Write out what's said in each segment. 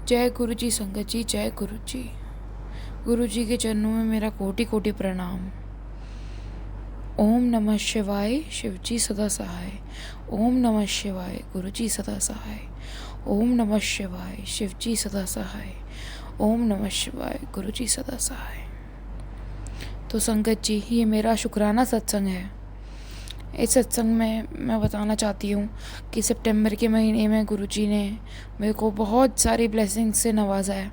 जय गुरु जी संगत जी, जय गुरु जी। गुरु जी के चरणों में मेरा कोटि कोटि प्रणाम। ओम नमः शिवाय, शिव जी सदा सहाय। ओम नमः शिवाय, गुरु जी सदा सहाय। ओम नमः शिवाय, शिव जी सदा सहाय। ओम नमः शिवाय, गुरु जी सदा सहाय। तो संगत जी, ये मेरा शुक्राना सत्संग है। इस सत्संग में मैं बताना चाहती हूँ कि सितंबर के महीने में गुरुजी ने मेरे को बहुत सारी ब्लेसिंग्स से नवाजा है।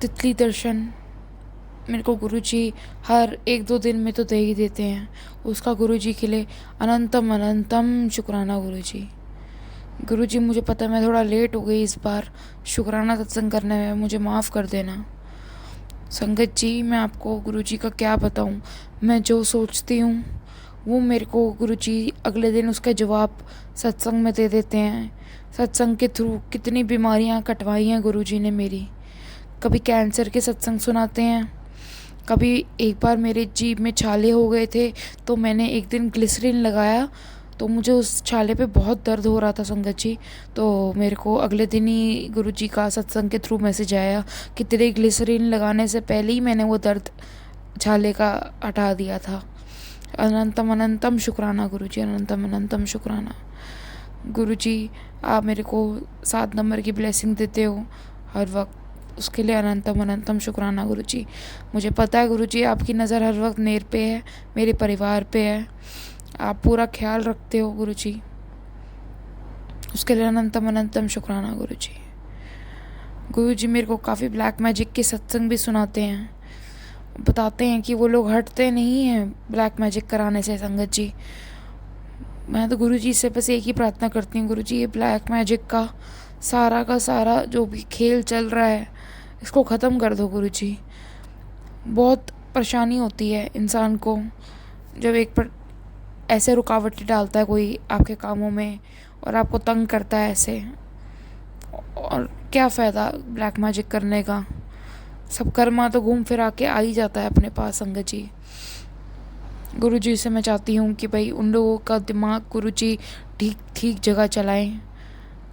तितली दर्शन मेरे को गुरुजी हर 1-2 दिन में तो दे ही देते हैं। उसका गुरुजी के लिए अनंतम अनंतम शुक्राना गुरुजी। गुरुजी, मुझे पता है मैं थोड़ा लेट हो गई इस बार शुक्राना सत्संग करने में, मुझे माफ़ कर देना। संगत जी, मैं आपको गुरुजी का क्या बताऊँ। मैं जो सोचती हूँ वो मेरे को गुरुजी अगले दिन उसका जवाब सत्संग में दे देते हैं। सत्संग के थ्रू कितनी बीमारियाँ कटवाई हैं गुरुजी ने मेरी। कभी कैंसर के सत्संग सुनाते हैं, कभी एक बार मेरे जीभ में छाले हो गए थे तो मैंने एक दिन ग्लिसरीन लगाया तो मुझे उस छाले पे बहुत दर्द हो रहा था संगत जी। तो मेरे को अगले दिन ही गुरुजी का सत्संग के थ्रू मैसेज आया कि तेरे ग्लिसरीन लगाने से पहले ही मैंने वो दर्द छाले का हटा दिया था। अनंतम अनंतम शुक्राना गुरुजी, अनंतम अनंतम शुक्राना गुरुजी। आप मेरे को 7 नंबर की ब्लेसिंग देते हो हर वक्त, उसके लिए अनंतम अनंतम शुक्राना गुरुजी। मुझे पता है गुरुजी आपकी नज़र हर वक्त मेरे पे है, मेरे परिवार पे है, आप पूरा ख्याल रखते हो गुरुजी, उसके लिए अनंतम अनंतम शुक्राना गुरुजी। गुरुजी मेरे को काफ़ी ब्लैक मैजिक के सत्संग भी सुनाते हैं, बताते हैं कि वो लोग हटते नहीं हैं ब्लैक मैजिक कराने से। संगत जी, मैं तो गुरुजी से बस एक ही प्रार्थना करती हूँ, गुरुजी ये ब्लैक मैजिक का सारा जो भी खेल चल रहा है इसको ख़त्म कर दो गुरुजी। बहुत परेशानी होती है इंसान को जब एक पर ऐसे रुकावटें डालता है कोई आपके कामों में और आपको तंग करता है ऐसे। और क्या फ़ायदा ब्लैक मैजिक करने का, सब कर्मा तो घूम फिर आके आ ही जाता है अपने पास। संगत जी, गुरुजी से मैं चाहती हूँ कि भाई उन लोगों का दिमाग गुरुजी ठीक ठीक जगह चलाएं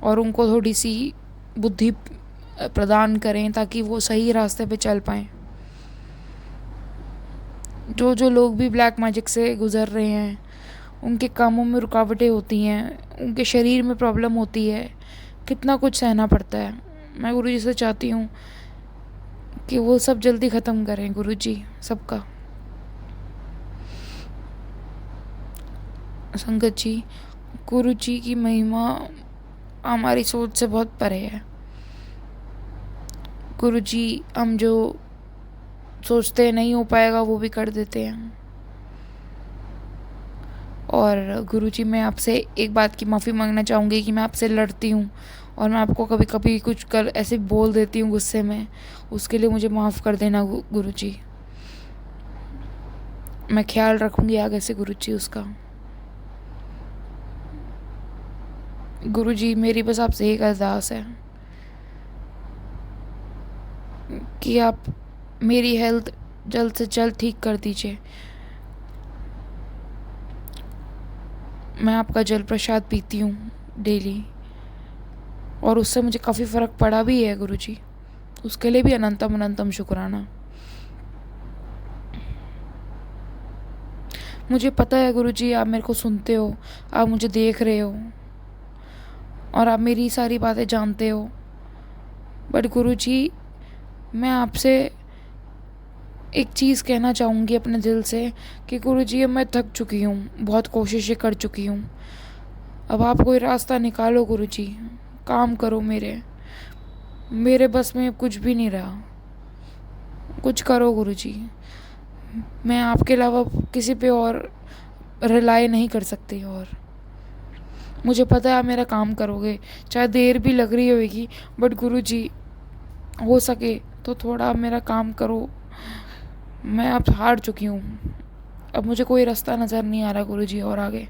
और उनको थोड़ी सी बुद्धि प्रदान करें ताकि वो सही रास्ते पे चल पाएँ। जो जो लोग भी ब्लैक मैजिक से गुज़र रहे हैं उनके कामों में रुकावटें होती हैं, उनके शरीर में प्रॉब्लम होती है, कितना कुछ सहना पड़ता है। मैं गुरुजी से चाहती हूँ कि वो सब जल्दी ख़त्म करें गुरुजी सबका। संगत जी, गुरुजी की महिमा हमारी सोच से बहुत परे है। गुरुजी हम जो सोचते हैं नहीं हो पाएगा वो भी कर देते हैं। और गुरुजी, मैं आपसे एक बात की माफ़ी मांगना चाहूँगी कि मैं आपसे लड़ती हूँ और मैं आपको कभी कभी कुछ कर ऐसे बोल देती हूँ गुस्से में, उसके लिए मुझे माफ़ कर देना गुरुजी। मैं ख्याल रखूँगी आगे से गुरुजी उसका। गुरुजी, मेरी बस आपसे एक अरदास है कि आप मेरी हेल्थ जल्द से जल्द ठीक कर दीजिए। मैं आपका जल प्रसाद पीती हूँ डेली और उससे मुझे काफ़ी फ़र्क पड़ा भी है गुरुजी, उसके लिए भी अनंतम अनंतम शुक्राना। मुझे पता है गुरुजी आप मेरे को सुनते हो, आप मुझे देख रहे हो और आप मेरी सारी बातें जानते हो। बट गुरुजी, मैं आपसे एक चीज़ कहना चाहूँगी अपने दिल से कि गुरुजी अब मैं थक चुकी हूँ, बहुत कोशिशें कर चुकी हूँ। अब आप कोई रास्ता निकालो गुरुजी, काम करो मेरे बस में कुछ भी नहीं रहा, कुछ करो गुरुजी। मैं आपके अलावा किसी पे और रिलाई नहीं कर सकती और मुझे पता है आप मेरा काम करोगे, चाहे देर भी लग रही होगी, बट गुरुजी हो सके तो थोड़ा मेरा काम करो। मैं अब हार चुकी हूँ, अब मुझे कोई रास्ता नज़र नहीं आ रहा गुरुजी और आगे।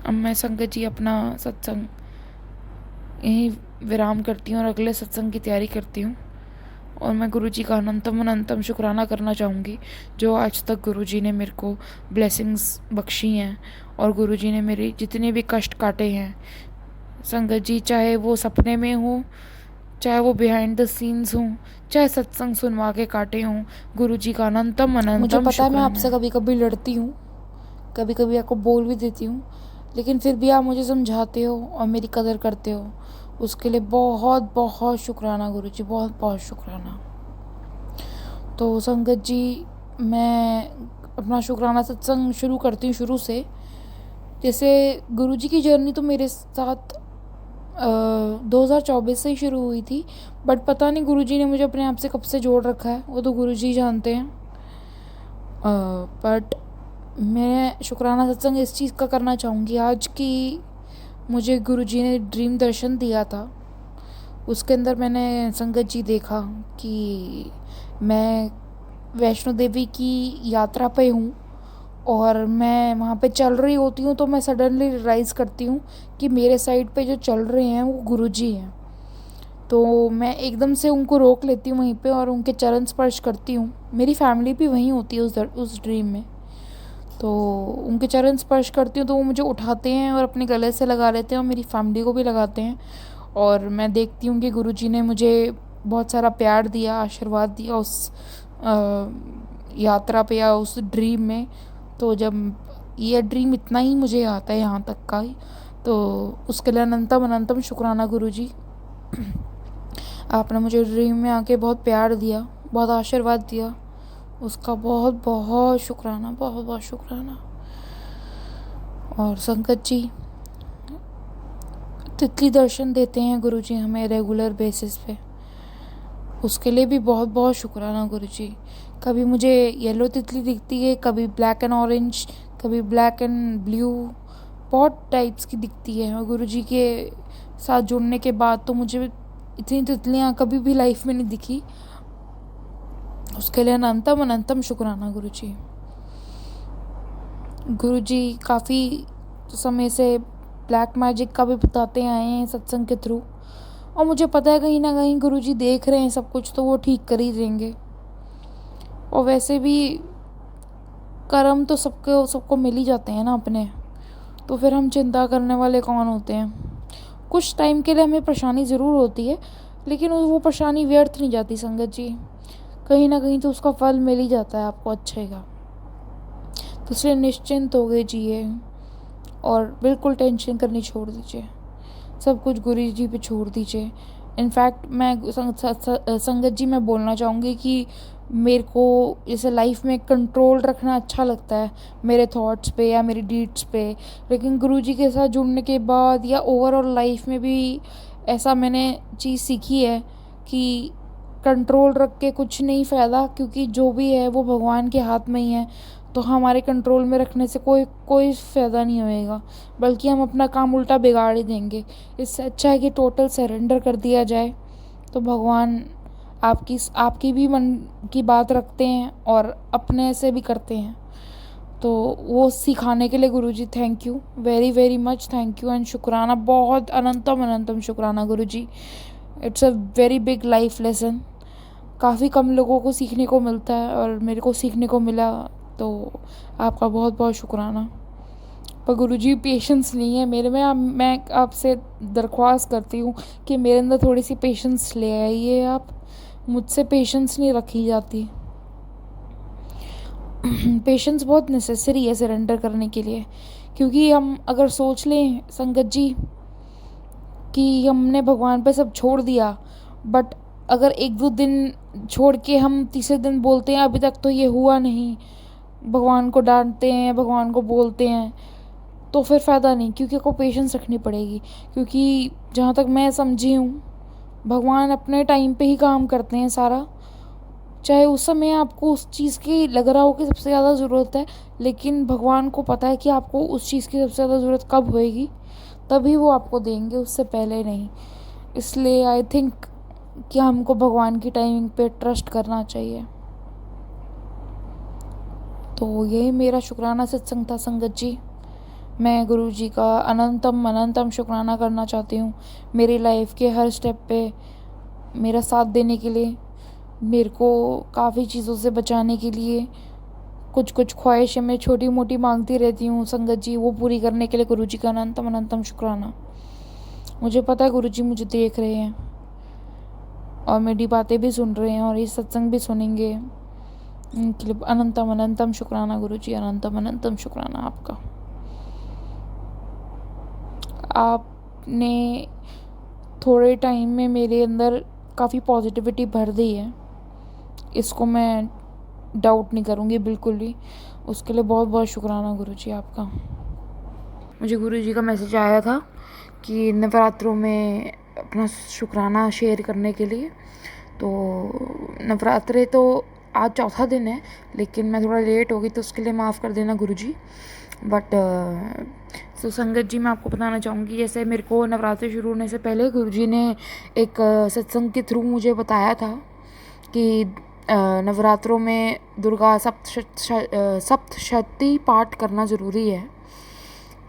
अब मैं संगत जी अपना सत्संग यहीं विराम करती हूँ और अगले सत्संग की तैयारी करती हूँ। और मैं गुरुजी का अनंतम अनंतम शुक्राना करना चाहूँगी जो आज तक गुरुजी ने मेरे को ब्लेसिंग्स बख्शी हैं और गुरुजी ने मेरे जितने भी कष्ट काटे हैं संगत जी, चाहे वो सपने में हो, चाहे वो बिहाइंड द सीन्स हों, चाहे सत्संग सुनवा के काटे हों, गुरुजी का अनंतम मुझे अनंतम पता है मैं आपसे शुक्राना। कभी कभी लड़ती हूँ, कभी कभी आपको बोल भी देती हूँ, लेकिन फिर भी आप मुझे समझाते हो और मेरी कदर करते हो। उसके लिए बहुत बहुत शुक्राना गुरुजी, बहुत बहुत शुक्राना। तो संगत जी, मैं अपना शुक्राना सत्संग शुरू करती हूँ शुरू से। जैसे गुरुजी की जर्नी तो मेरे साथ 2024 से ही शुरू हुई थी, बट पता नहीं गुरुजी ने मुझे अपने आप से कब से जोड़ रखा है, वो तो गुरुजी जानते हैं। बट मैं शुक्राना सत्संग इस चीज़ का करना चाहूँगी आज कि मुझे गुरुजी ने ड्रीम दर्शन दिया था। उसके अंदर मैंने संगत जी देखा कि मैं वैष्णो देवी की यात्रा पे हूँ और मैं वहाँ पे चल रही होती हूँ, तो मैं सडनली रियलाइज़ करती हूँ कि मेरे साइड पे जो चल रहे हैं वो गुरुजी हैं। तो मैं एकदम से उनको रोक लेती हूँ वहीं पे और उनके चरण स्पर्श करती हूँ। मेरी फैमिली भी वहीं होती है उस ड्रीम में। तो उनके चरण स्पर्श करती हूँ तो वो मुझे उठाते हैं और अपने गले से लगा लेते हैं और मेरी फैमिली को भी लगाते हैं। और मैं देखती हूँ कि गुरुजी ने मुझे बहुत सारा प्यार दिया, आशीर्वाद दिया उस यात्रा पे या उस ड्रीम में। तो जब ये ड्रीम इतना ही मुझे आता है यहाँ तक का ही, तो उसके लिए अनंतम अनंतम शुक्राना गुरुजी। आपने मुझे ड्रीम में आके बहुत प्यार दिया, बहुत आशीर्वाद दिया, उसका बहुत बहुत शुक्राना, बहुत बहुत शुक्राना। और संगत जी, तितली दर्शन देते हैं गुरुजी हमें रेगुलर बेसिस पे, उसके लिए भी बहुत बहुत शुक्राना गुरुजी। कभी मुझे येलो तितली दिखती है, कभी ब्लैक एंड ऑरेंज, कभी ब्लैक एंड ब्लू, बहुत टाइप्स की दिखती है। और गुरुजी के साथ जुड़ने के बाद तो मुझे इतनी तितलियाँ कभी भी लाइफ में नहीं दिखी। उसके लिए अनंतम अनंतम शुक्राना गुरुजी। गुरुजी काफ़ी समय से ब्लैक मैजिक का भी बताते आए हैं सत्संग के थ्रू, और मुझे पता है कहीं ना कहीं गुरुजी देख रहे हैं सब कुछ, तो वो ठीक कर ही देंगे। और वैसे भी कर्म तो सबको मिल ही जाते हैं ना अपने, तो फिर हम चिंता करने वाले कौन होते हैं। कुछ टाइम के लिए हमें परेशानी ज़रूर होती है, लेकिन वो परेशानी व्यर्थ नहीं जाती संगत जी, कहीं ना कहीं तो उसका फल मिल ही जाता है आपको अच्छे का। तो इसलिए निश्चिंत हो गए जिए और बिल्कुल टेंशन करनी छोड़ दीजिए, सब कुछ गुरु जी पे छोड़ दीजिए। इनफैक्ट मैं संगत जी मैं बोलना चाहूँगी कि मेरे को जैसे लाइफ में कंट्रोल रखना अच्छा लगता है मेरे थॉट्स पे या मेरी डीड्स पे, लेकिन गुरु जी के साथ जुड़ने के बाद या ओवरऑल लाइफ में भी ऐसा मैंने चीज़ सीखी है कि कंट्रोल रख के कुछ नहीं फ़ायदा, क्योंकि जो भी है वो भगवान के हाथ में ही है। तो हमारे कंट्रोल में रखने से कोई फ़ायदा नहीं होएगा, बल्कि हम अपना काम उल्टा बिगाड़ ही देंगे। इससे अच्छा है कि टोटल सरेंडर कर दिया जाए, तो भगवान आपकी भी मन की बात रखते हैं और अपने से भी करते हैं। तो वो सिखाने के लिए guruji thank you, very very much thank you and शुक्राना, बहुत अनंतम अनंतम शुक्राना guruji. It's a very big life lesson, काफ़ी कम लोगों को सीखने को मिलता है और मेरे को सीखने को मिला, तो आपका बहुत बहुत शुक्राना। पर गुरुजी पेशेंस नहीं है मेरे में, मैं आपसे दरख्वास्त करती हूँ कि मेरे अंदर थोड़ी सी पेशेंस ले आइए आप, मुझसे पेशेंस नहीं रखी जाती। पेशेंस बहुत नेसेसरी है सरेंडर करने के लिए, क्योंकि हम अगर सोच लें संगत जी कि हमने भगवान पे सब छोड़ दिया, बट अगर एक दो दिन छोड़ के हम तीसरे दिन बोलते हैं अभी तक तो ये हुआ नहीं, भगवान को डांटते हैं, भगवान को बोलते हैं, तो फिर फ़ायदा नहीं, क्योंकि आपको पेशेंस रखनी पड़ेगी। क्योंकि जहाँ तक मैं समझी हूँ, भगवान अपने टाइम पे ही काम करते हैं सारा, चाहे उस समय आपको उस चीज़ की लग रहा हो कि सबसे ज़्यादा ज़रूरत है, लेकिन भगवान को पता है कि आपको उस चीज़ की सबसे ज़्यादा ज़रूरत कब होएगी, तभी वो आपको देंगे, उससे पहले नहीं। इसलिए आई थिंक कि हमको भगवान की टाइमिंग पे ट्रस्ट करना चाहिए। तो यही मेरा शुक्राना सत्संग था संगत जी। मैं गुरु जी का अनंतम अनंतम शुक्राना करना चाहती हूँ मेरी लाइफ के हर स्टेप पे मेरा साथ देने के लिए, मेरे को काफ़ी चीज़ों से बचाने के लिए कुछ कुछ ख्वाहिशें मैं छोटी मोटी मांगती रहती हूँ संगत जी, वो पूरी करने के लिए गुरुजी का अनंतम अनंतम शुक्राना। मुझे पता है गुरुजी मुझे देख रहे हैं और मेरी बातें भी सुन रहे हैं और ये सत्संग भी सुनेंगे। इनके लिए अनंतम अनंतम शुक्राना गुरुजी, अनंतम अनंतम शुक्राना आपका। आपने थोड़े टाइम में मेरे अंदर काफ़ी पॉजिटिविटी भर दी है, इसको मैं डाउट नहीं करूँगी बिल्कुल भी। उसके लिए बहुत बहुत शुक्राना गुरुजी आपका। मुझे गुरुजी का मैसेज आया था कि नवरात्रों में अपना शुक्राना शेयर करने के लिए। तो नवरात्रे तो आज चौथा दिन है, लेकिन मैं थोड़ा लेट हो गई तो उसके लिए माफ़ कर देना गुरुजी। बट तो संगत जी, मैं आपको बताना चाहूँगी, जैसे मेरे को नवरात्रि शुरू होने से पहले गुरुजी ने एक सत्संग के थ्रू मुझे बताया था कि नवरात्रों में दुर्गा सप्तशती पाठ करना ज़रूरी है।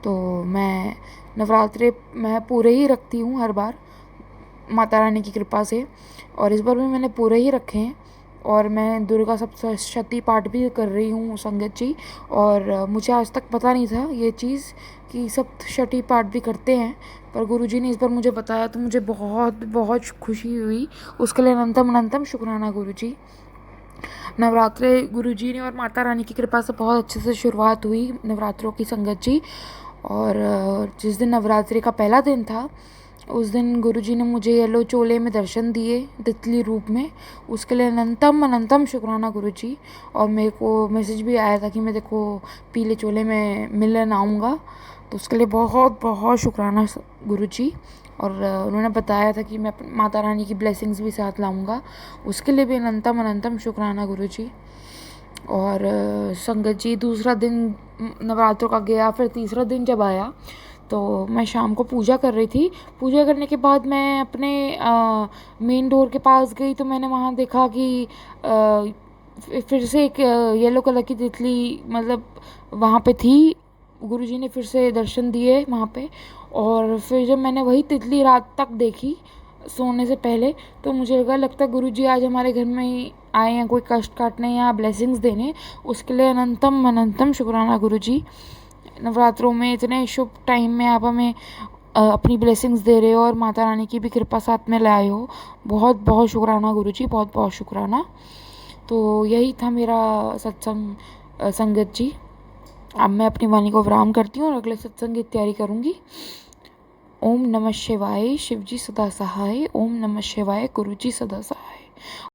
तो मैं नवरात्रे मैं पूरे ही रखती हूँ हर बार माता रानी की कृपा से, और इस बार भी मैंने पूरे ही रखे हैं। और मैं दुर्गा सप्तशती पाठ भी कर रही हूँ संगत जी। और मुझे आज तक पता नहीं था ये चीज़ कि सप्तशती पाठ भी करते हैं, पर गुरुजी ने इस बार मुझे बताया तो मुझे बहुत बहुत खुशी हुई। उसके लिए अनंतम अनंतम शुक्राना गुरुजी। नवरात्रे गुरुजी ने और माता रानी की कृपा से बहुत अच्छे से शुरुआत हुई नवरात्रों की संगत जी। और जिस दिन नवरात्रि का पहला दिन था उस दिन गुरुजी ने मुझे येलो चोले में दर्शन दिए तितली रूप में। उसके लिए अनंतम अनंतम शुक्राना गुरुजी। और मेरे को मैसेज भी आया था कि मैं देखो पीले चोले में मिलन आऊँगा, तो उसके लिए बहुत बहुत शुक्राना गुरुजी। और उन्होंने बताया था कि मैं माता रानी की ब्लेसिंग्स भी साथ लाऊंगा, उसके लिए भी अनंतम अनंतम शुक्राना गुरुजी। और संगत जी, दूसरा दिन नवरात्रों का गया, फिर तीसरा दिन जब आया तो मैं शाम को पूजा कर रही थी। पूजा करने के बाद मैं अपने मेन डोर के पास गई तो मैंने वहाँ देखा कि फिर से एक येलो कलर की तितली मतलब वहाँ पे थी। गुरुजी ने फिर से दर्शन दिए वहाँ पे। और फिर जब मैंने वही तितली रात तक देखी सोने से पहले, तो मुझे लगता है गुरुजी आज हमारे घर में ही आए हैं कोई कष्ट काटने या ब्लेसिंग्स देने। उसके लिए अनंतम अनंतम शुक्राना गुरुजी। नवरात्रों में इतने शुभ टाइम में आप हमें अपनी ब्लेसिंग्स दे रहे हो और माता रानी की भी कृपा साथ में लाए हो। बहुत बहुत शुक्राना गुरुजी, बहुत बहुत शुक्राना। तो यही था मेरा सत्संग संगत जी। अब मैं अपनी वाणी को विराम करती हूँ और अगले सत्संग की तैयारी करूँगी। ओम नमः शिवाय, शिवजी सदा सहाय। ओम नमः शिवाय, गुरुजी सदा सहाय।